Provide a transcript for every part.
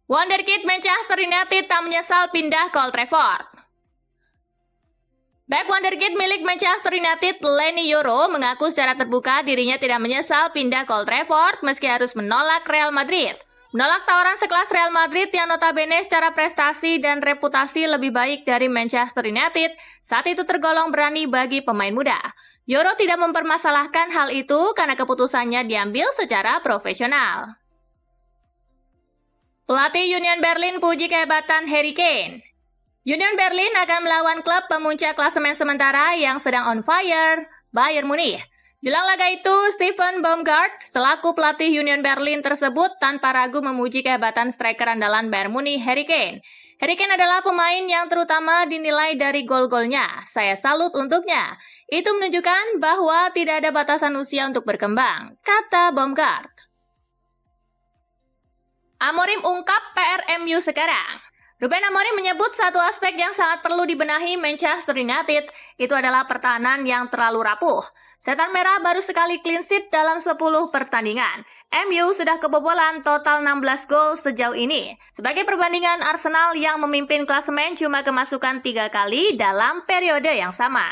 Wonderkid Manchester United tak menyesal pindah ke Old Trafford. Back wonderkid milik Manchester United, Leny Yoro, mengaku secara terbuka dirinya tidak menyesal pindah ke Old Trafford meski harus menolak Real Madrid. Menolak tawaran sekelas Real Madrid yang notabene secara prestasi dan reputasi lebih baik dari Manchester United, saat itu tergolong berani bagi pemain muda. Yoro tidak mempermasalahkan hal itu karena keputusannya diambil secara profesional. Pelatih Union Berlin puji kehebatan Harry Kane. Union Berlin akan melawan klub pemuncak klasemen sementara yang sedang on fire, Bayern Munich. Jelang laga itu, Steffen Baumgart selaku pelatih Union Berlin tersebut tanpa ragu memuji kehebatan striker andalan Bayern Munich, Harry Kane. Harry Kane adalah pemain yang terutama dinilai dari gol-golnya. Saya salut untuknya. Itu menunjukkan bahwa tidak ada batasan usia untuk berkembang, kata Baumgart. Amorim ungkap PR MU sekarang. Ruben Amorim menyebut satu aspek yang sangat perlu dibenahi Manchester United, itu adalah pertahanan yang terlalu rapuh. Setan Merah baru sekali clean sheet dalam 10 pertandingan. MU sudah kebobolan total 16 gol sejauh ini. Sebagai perbandingan, Arsenal yang memimpin klasemen cuma kemasukan 3 kali dalam periode yang sama.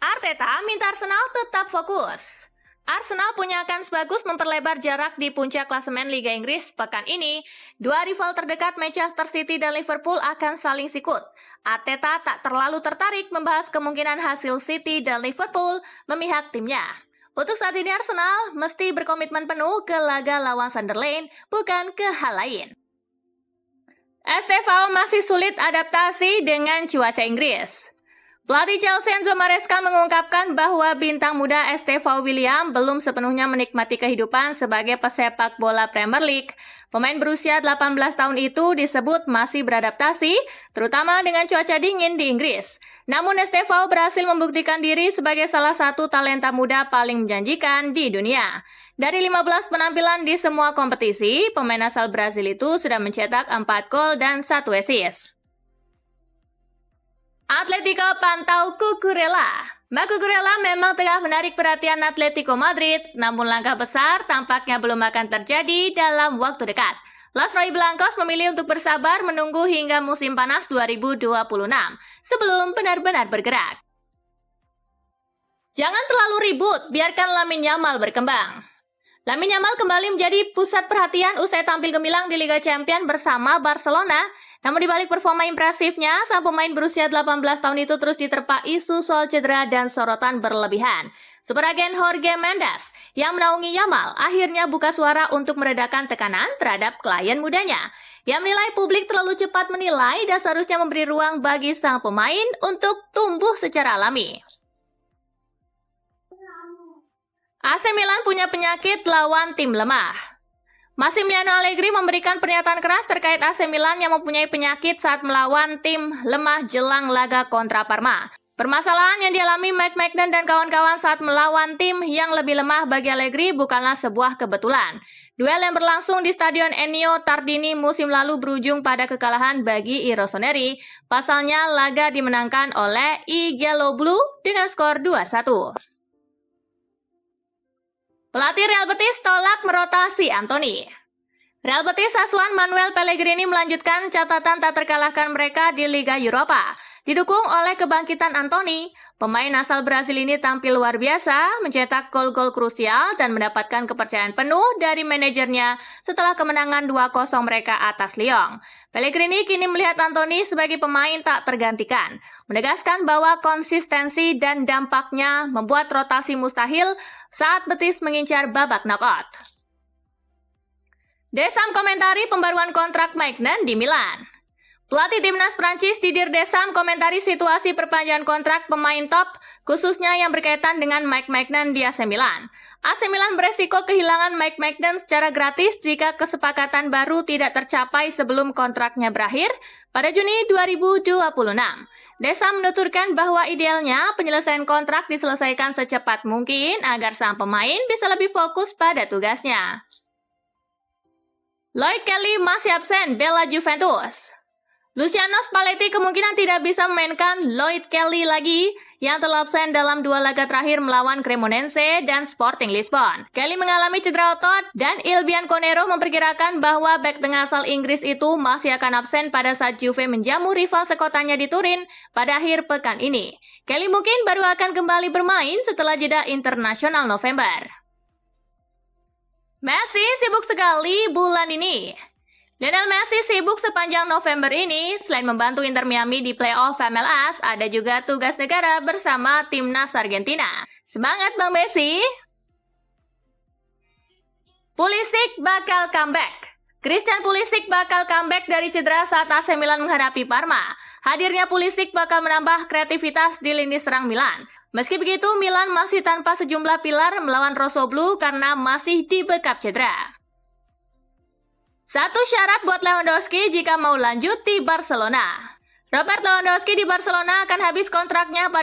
Arteta minta Arsenal tetap fokus. Arsenal punya kans bagus memperlebar jarak di puncak klasemen Liga Inggris pekan ini. Dua rival terdekat Manchester City dan Liverpool akan saling sikut. Arteta tak terlalu tertarik membahas kemungkinan hasil City dan Liverpool memihak timnya. Untuk saat ini Arsenal mesti berkomitmen penuh ke laga lawan Sunderland, bukan ke hal lain. Estevao masih sulit adaptasi dengan cuaca Inggris. Pelatih Chelsea Enzo Maresca mengungkapkan bahwa bintang muda Estevao William belum sepenuhnya menikmati kehidupan sebagai pesepak bola Premier League. Pemain berusia 18 tahun itu disebut masih beradaptasi, terutama dengan cuaca dingin di Inggris. Namun Estevao berhasil membuktikan diri sebagai salah satu talenta muda paling menjanjikan di dunia. Dari 15 penampilan di semua kompetisi, pemain asal Brazil itu sudah mencetak 4 gol dan 1 assist. Atletico pantau Cucurella. Cucurella memang tengah menarik perhatian Atletico Madrid, namun langkah besar tampaknya belum akan terjadi dalam waktu dekat. Los Roy Blancos memilih untuk bersabar menunggu hingga musim panas 2026 sebelum benar-benar bergerak. Jangan terlalu ribut, biarkan Lamine Yamal berkembang. Lamine Yamal kembali menjadi pusat perhatian usai tampil gemilang di Liga Champions bersama Barcelona. Namun di balik performa impresifnya, sang pemain berusia 18 tahun itu terus diterpa isu soal cedera dan sorotan berlebihan. Superagen Jorge Mendes yang menaungi Yamal akhirnya buka suara untuk meredakan tekanan terhadap klien mudanya. Ia menilai publik terlalu cepat menilai dan seharusnya memberi ruang bagi sang pemain untuk tumbuh secara alami. AC Milan punya penyakit lawan tim lemah. Massimiliano Allegri memberikan pernyataan keras terkait AC Milan yang mempunyai penyakit saat melawan tim lemah jelang laga kontra Parma. Permasalahan yang dialami Mike Maignan dan kawan-kawan saat melawan tim yang lebih lemah bagi Allegri bukanlah sebuah kebetulan. Duel yang berlangsung di Stadion Ennio Tardini musim lalu berujung pada kekalahan bagi I Rossoneri. Pasalnya, laga dimenangkan oleh I Yellow-Blue dengan skor 2-1. Pelatih Real Betis tolak merotasi Anthony. Real Betis asuhan Manuel Pellegrini melanjutkan catatan tak terkalahkan mereka di Liga Eropa. Didukung oleh kebangkitan Anthony, pemain asal Brasil ini tampil luar biasa, mencetak gol-gol krusial dan mendapatkan kepercayaan penuh dari manajernya setelah kemenangan 2-0 mereka atas Lyon. Pellegrini kini melihat Anthony sebagai pemain tak tergantikan, menegaskan bahwa konsistensi dan dampaknya membuat rotasi mustahil saat Betis mengincar babak knockout. Deschamps komentari pembaruan kontrak Maignan di Milan. Pelatih timnas Prancis Didier Deschamps komentari situasi perpanjangan kontrak pemain top, khususnya yang berkaitan dengan Mike Maignan di AC Milan. AC Milan beresiko kehilangan Mike Maignan secara gratis jika kesepakatan baru tidak tercapai sebelum kontraknya berakhir pada Juni 2026. Deschamps menuturkan bahwa idealnya penyelesaian kontrak diselesaikan secepat mungkin agar sang pemain bisa lebih fokus pada tugasnya. Lloyd Kelly masih absen bela Juventus. Luciano Spalletti kemungkinan tidak bisa memainkan Lloyd Kelly lagi yang telah absen dalam 2 laga terakhir melawan Cremonense dan Sporting Lisbon. Kelly mengalami cedera otot dan Ilbian Conero memperkirakan bahwa bek tengah asal Inggris itu masih akan absen pada saat Juve menjamu rival sekotanya di Turin pada akhir pekan ini. Kelly mungkin baru akan kembali bermain setelah jeda internasional November. Messi sibuk sekali bulan ini. Lionel Messi sibuk sepanjang November ini. Selain membantu Inter Miami di playoff MLS, ada juga tugas negara bersama timnas Argentina. Semangat Bang Messi! Pulisic bakal comeback. Christian Pulisic bakal comeback dari cedera saat AC Milan menghadapi Parma. Hadirnya Pulisic bakal menambah kreativitas di lini serang Milan. Meski begitu, Milan masih tanpa sejumlah pilar melawan Rossoblu karena masih dibekap cedera. Satu syarat buat Lewandowski jika mau lanjut di Barcelona. Robert Lewandowski di Barcelona akan habis kontraknya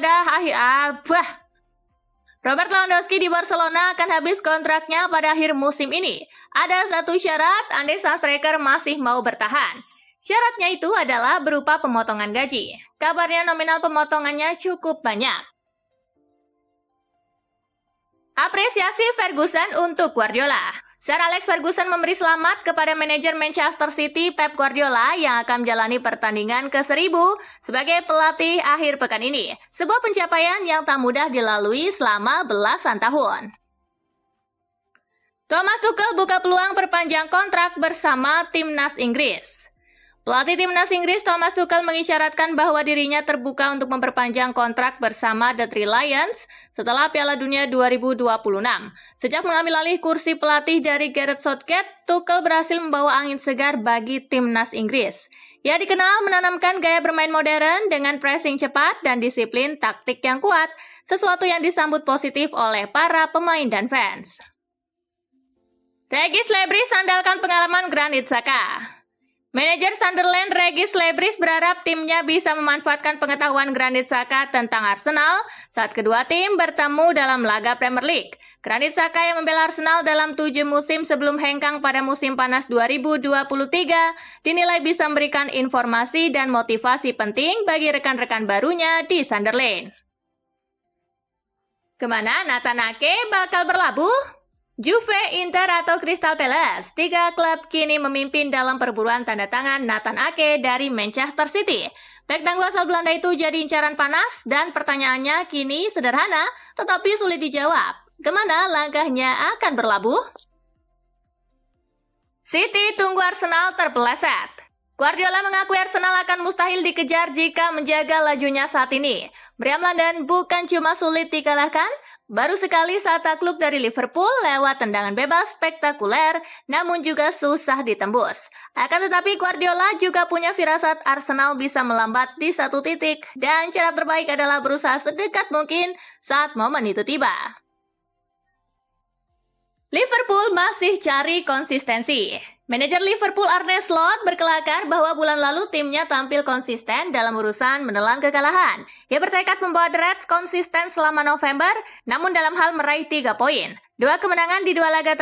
pada akhir musim ini. Ada satu syarat, andai sang striker masih mau bertahan. Syaratnya itu adalah berupa pemotongan gaji. Kabarnya nominal pemotongannya cukup banyak. Apresiasi Ferguson untuk Guardiola. Sir Alex Ferguson memberi selamat kepada manajer Manchester City Pep Guardiola yang akan menjalani pertandingan ke-1000 sebagai pelatih akhir pekan ini. Sebuah pencapaian yang tak mudah dilalui selama belasan tahun. Thomas Tuchel buka peluang perpanjang kontrak bersama timnas Inggris. Pelatih timnas Inggris Thomas Tuchel mengisyaratkan bahwa dirinya terbuka untuk memperpanjang kontrak bersama The Three Lions setelah Piala Dunia 2026. Sejak mengambil alih kursi pelatih dari Gareth Southgate, Tuchel berhasil membawa angin segar bagi timnas Inggris. Ia dikenal menanamkan gaya bermain modern dengan pressing cepat dan disiplin taktik yang kuat, sesuatu yang disambut positif oleh para pemain dan fans. Regis Lebris andalkan pengalaman Granit Xhaka. Manajer Sunderland Regis Lebris berharap timnya bisa memanfaatkan pengetahuan Granit Xhaka tentang Arsenal saat kedua tim bertemu dalam laga Premier League. Granit Xhaka yang membela Arsenal dalam 7 musim sebelum hengkang pada musim panas 2023 dinilai bisa memberikan informasi dan motivasi penting bagi rekan-rekan barunya di Sunderland. Kemana Nathan Ake bakal berlabuh? Juve, Inter, atau Crystal Palace, 3 klub kini memimpin dalam perburuan tanda tangan Nathan Ake dari Manchester City. Bek tangguh asal Belanda itu jadi incaran panas dan pertanyaannya kini sederhana tetapi sulit dijawab. Kemana langkahnya akan berlabuh? City tunggu Arsenal terpeleset. Guardiola mengakui Arsenal akan mustahil dikejar jika menjaga lajunya saat ini. Meriam London bukan cuma sulit dikalahkan, baru sekali saat takluk dari Liverpool lewat tendangan bebas spektakuler, namun juga susah ditembus. Akan tetapi Guardiola juga punya firasat Arsenal bisa melambat di satu titik, dan cara terbaik adalah berusaha sedekat mungkin saat momen itu tiba. Liverpool masih cari konsistensi. Manajer Liverpool Arne Slot berkelakar bahwa bulan lalu timnya tampil konsisten dalam urusan menelan kekalahan. Ia bertekad membawa The Reds konsisten selama November, namun dalam hal meraih 3 poin. 2 kemenangan di 2 laga